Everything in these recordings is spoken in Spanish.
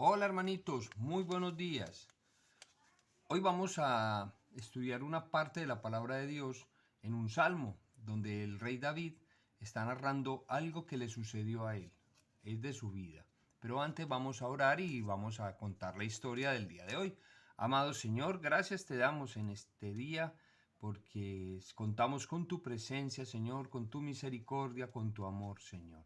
Hola hermanitos, muy buenos días. Hoy vamos a estudiar una parte de la palabra de Dios en un salmo donde el rey David está narrando algo que le sucedió a él, es de su vida. Pero antes vamos a orar y vamos a contar la historia del día de hoy. Amado Señor, gracias te damos en este día porque contamos con tu presencia, Señor, con tu misericordia, con tu amor, Señor.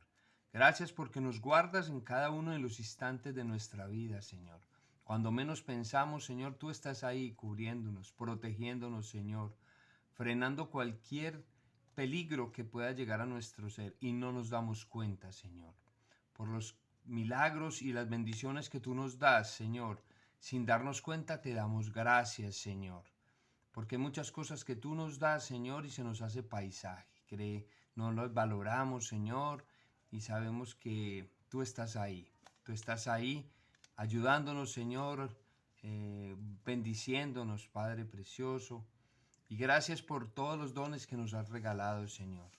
Gracias porque nos guardas en cada uno de los instantes de nuestra vida, Señor. Cuando menos pensamos, Señor, tú estás ahí cubriéndonos, protegiéndonos, Señor, frenando cualquier peligro que pueda llegar a nuestro ser y no nos damos cuenta, Señor. Por los milagros y las bendiciones que tú nos das, Señor, sin darnos cuenta te damos gracias, Señor. Porque hay muchas cosas que tú nos das, Señor, y se nos hace paisaje. No las valoramos, Señor, y sabemos que tú estás ahí. Tú estás ahí ayudándonos, Señor, bendiciéndonos, Padre precioso. Y gracias por todos los dones que nos has regalado, Señor.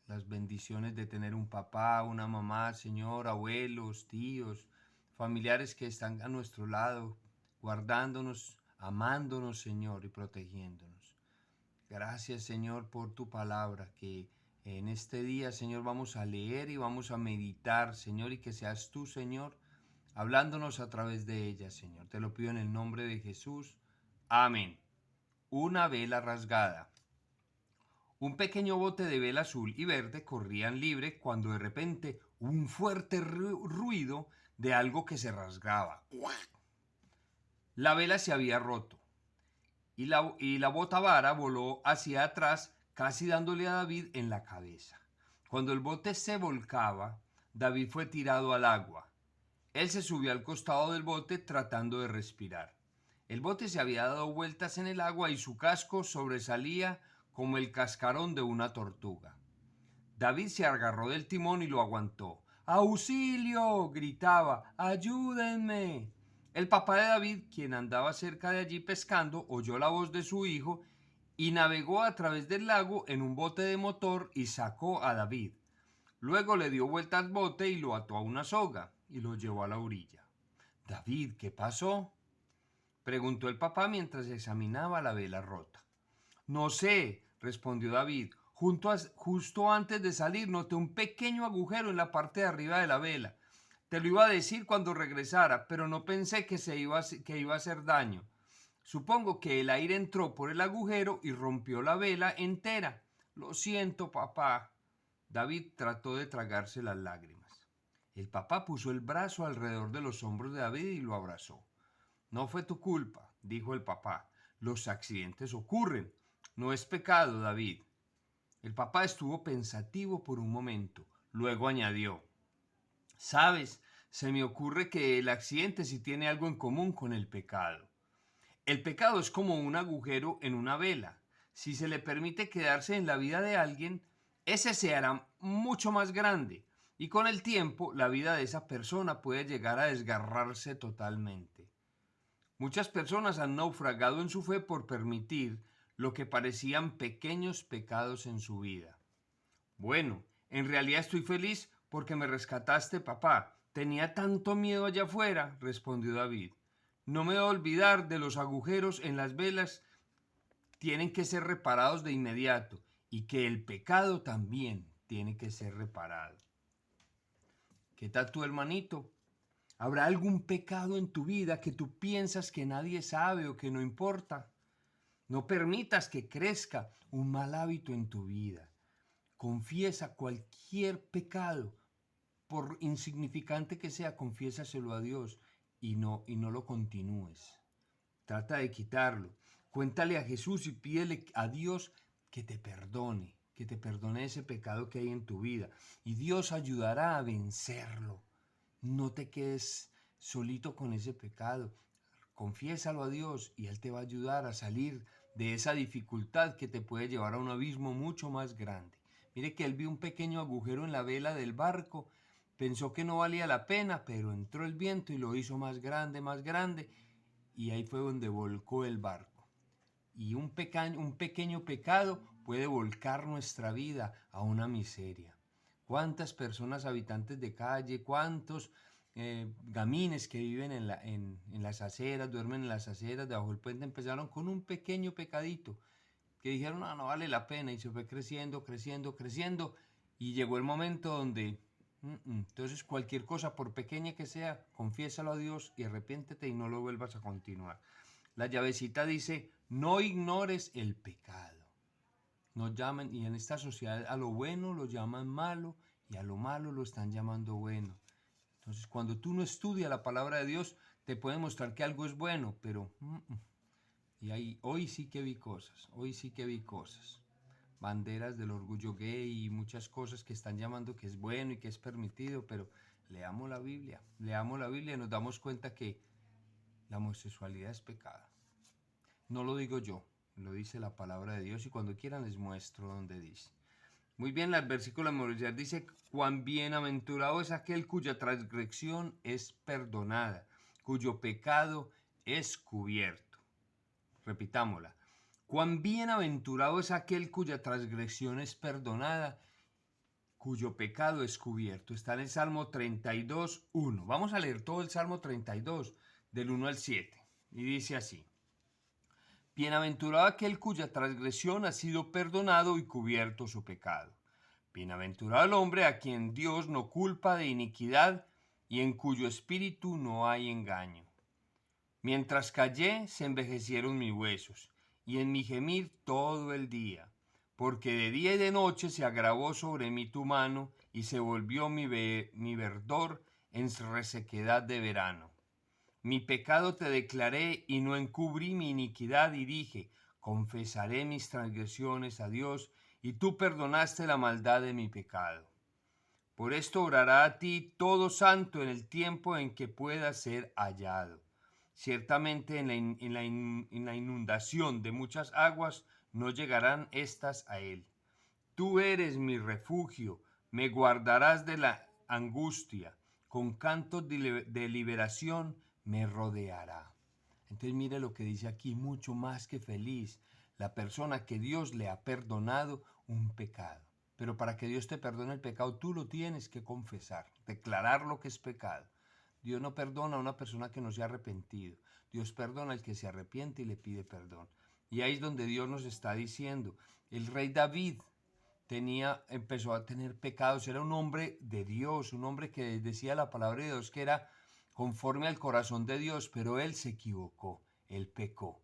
Las bendiciones de tener un papá, una mamá, Señor, abuelos, tíos, familiares que están a nuestro lado, guardándonos, amándonos, Señor, y protegiéndonos. Gracias, Señor, por tu palabra que en este día, Señor, vamos a leer y vamos a meditar, Señor, y que seas tú, Señor, hablándonos a través de ella, Señor. Te lo pido en el nombre de Jesús. Amén. Una vela rasgada. Un pequeño bote de vela azul y verde corrían libre cuando de repente un fuerte ruido de algo que se rasgaba. La vela se había roto y la botavara voló hacia atrás, casi dándole a David en la cabeza. Cuando el bote se volcaba, David fue tirado al agua. Él se subió al costado del bote tratando de respirar. El bote se había dado vueltas en el agua y su casco sobresalía como el cascarón de una tortuga. David se agarró del timón y lo aguantó. ¡Auxilio! Gritaba. ¡Ayúdenme! El papá de David, quien andaba cerca de allí pescando, oyó la voz de su hijo y navegó a través del lago en un bote de motor y sacó a David. Luego le dio vuelta al bote y lo ató a una soga y lo llevó a la orilla. David, ¿qué pasó? Preguntó el papá mientras examinaba la vela rota. No sé, respondió David. Justo antes de salir noté un pequeño agujero en la parte de arriba de la vela. Te lo iba a decir cuando regresara, pero no pensé que iba a hacer daño. Supongo que el aire entró por el agujero y rompió la vela entera. Lo siento, papá. David trató de tragarse las lágrimas. El papá puso el brazo alrededor de los hombros de David y lo abrazó. No fue tu culpa, dijo el papá. Los accidentes ocurren. No es pecado, David. El papá estuvo pensativo por un momento. Luego añadió, sabes, se me ocurre que el accidente sí tiene algo en común con el pecado. El pecado es como un agujero en una vela. Si se le permite quedarse en la vida de alguien, ese se hará mucho más grande y con el tiempo la vida de esa persona puede llegar a desgarrarse totalmente. Muchas personas han naufragado en su fe por permitir lo que parecían pequeños pecados en su vida. Bueno, en realidad estoy feliz porque me rescataste, papá. Tenía tanto miedo allá afuera, respondió David. No me voy a olvidar de los agujeros en las velas, tienen que ser reparados de inmediato y que el pecado también tiene que ser reparado. ¿Qué tal tu hermanito? ¿Habrá algún pecado en tu vida que tú piensas que nadie sabe o que no importa? No permitas que crezca un mal hábito en tu vida. Confiesa cualquier pecado, por insignificante que sea, confiésaselo a Dios y no lo continúes. Trata de quitarlo. Cuéntale a Jesús y pídele a Dios que te perdone ese pecado que hay en tu vida. Y Dios ayudará a vencerlo. No te quedes solito con ese pecado. Confiésalo a Dios y Él te va a ayudar a salir de esa dificultad que te puede llevar a un abismo mucho más grande. Mire que él vio un pequeño agujero en la vela del barco, pensó que no valía la pena, pero entró el viento y lo hizo más grande, y ahí fue donde volcó el barco. Y un pequeño pecado puede volcar nuestra vida a una miseria. ¿Cuántas personas habitantes de calle, cuántos gamines que viven en las aceras, duermen en las aceras, debajo del puente, empezaron con un pequeño pecadito, que dijeron, no vale la pena, y se fue creciendo, creciendo, creciendo, y llegó el momento donde, entonces cualquier cosa, por pequeña que sea, confiésalo a Dios y arrepiéntete y no lo vuelvas a continuar. La llavecita dice, no ignores el pecado. Nos llaman, y en esta sociedad a lo bueno lo llaman malo, y a lo malo lo están llamando bueno. Entonces, cuando tú no estudias la palabra de Dios, te puede mostrar que algo es bueno, pero y ahí, hoy sí que vi cosas, banderas del orgullo gay y muchas cosas que están llamando que es bueno y que es permitido, pero leamos la Biblia y nos damos cuenta que la homosexualidad es pecado. No lo digo yo, lo dice la palabra de Dios, y cuando quieran les muestro donde dice. Muy bien, el versículo de memorizar dice, cuán bienaventurado es aquel cuya transgresión es perdonada, cuyo pecado es cubierto. Repitámosla. Cuán bienaventurado es aquel cuya transgresión es perdonada, cuyo pecado es cubierto. Está en el Salmo 32, 1. Vamos a leer todo el Salmo 32, del 1 al 7. Y dice así. Bienaventurado aquel cuya transgresión ha sido perdonado y cubierto su pecado. Bienaventurado el hombre a quien Dios no culpa de iniquidad y en cuyo espíritu no hay engaño. Mientras callé, se envejecieron mis huesos, y en mi gemir todo el día, porque de día y de noche se agravó sobre mí tu mano, y se volvió mi verdor en resequedad de verano. Mi pecado te declaré, y no encubrí mi iniquidad, y dije, confesaré mis transgresiones a Dios, y tú perdonaste la maldad de mi pecado. Por esto orará a ti todo santo en el tiempo en que pueda ser hallado. Ciertamente en la inundación de muchas aguas no llegarán estas a él. Tú eres mi refugio, me guardarás de la angustia, con cantos de liberación me rodeará. Entonces mire lo que dice aquí, mucho más que feliz, la persona que Dios le ha perdonado un pecado. Pero para que Dios te perdone el pecado, tú lo tienes que confesar, declarar lo que es pecado. Dios no perdona a una persona que no se ha arrepentido. Dios perdona al que se arrepiente y le pide perdón. Y ahí es donde Dios nos está diciendo. El rey David empezó a tener pecados. Era un hombre de Dios, un hombre que decía la palabra de Dios que era conforme al corazón de Dios, pero él se equivocó, él pecó.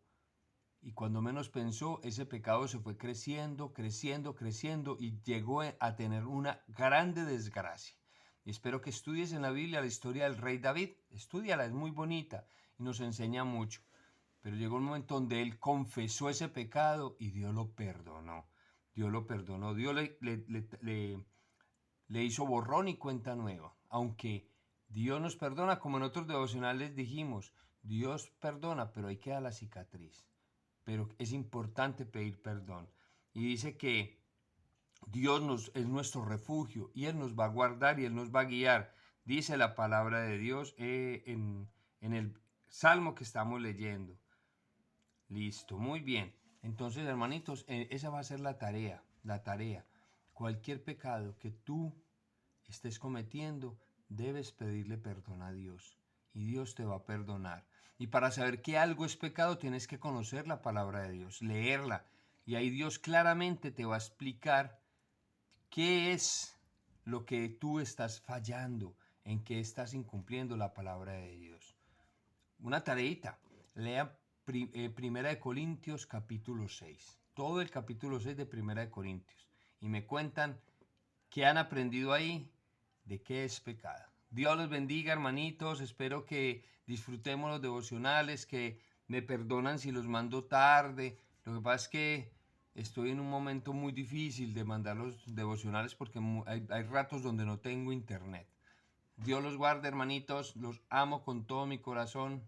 Y cuando menos pensó, ese pecado se fue creciendo, creciendo, creciendo y llegó a tener una grande desgracia. Y espero que estudies en la Biblia la historia del rey David. Estúdiala, es muy bonita y nos enseña mucho. Pero llegó un momento donde él confesó ese pecado y Dios lo perdonó. Dios lo perdonó. Dios le hizo borrón y cuenta nueva. Aunque Dios nos perdona, como en otros devocionales dijimos, Dios perdona, pero ahí queda la cicatriz. Pero es importante pedir perdón. Y dice que Dios es nuestro refugio y Él nos va a guardar y Él nos va a guiar. Dice la palabra de Dios en el Salmo que estamos leyendo. Listo, muy bien. Entonces, hermanitos, esa va a ser la tarea, la tarea. Cualquier pecado que tú estés cometiendo, debes pedirle perdón a Dios y Dios te va a perdonar. Y para saber que algo es pecado, tienes que conocer la palabra de Dios, leerla. Y ahí Dios claramente te va a explicar qué es lo que tú estás fallando, en qué estás incumpliendo la palabra de Dios. Una tareita, lea Primera de Corintios capítulo 6, todo el capítulo 6 de Primera de Corintios, y me cuentan qué han aprendido ahí, de qué es pecado. Dios los bendiga, hermanitos, espero que disfrutemos los devocionales, que me perdonan si los mando tarde. Lo que pasa es que estoy en un momento muy difícil de mandar los devocionales porque hay ratos donde no tengo internet. Dios los guarde, hermanitos, los amo con todo mi corazón.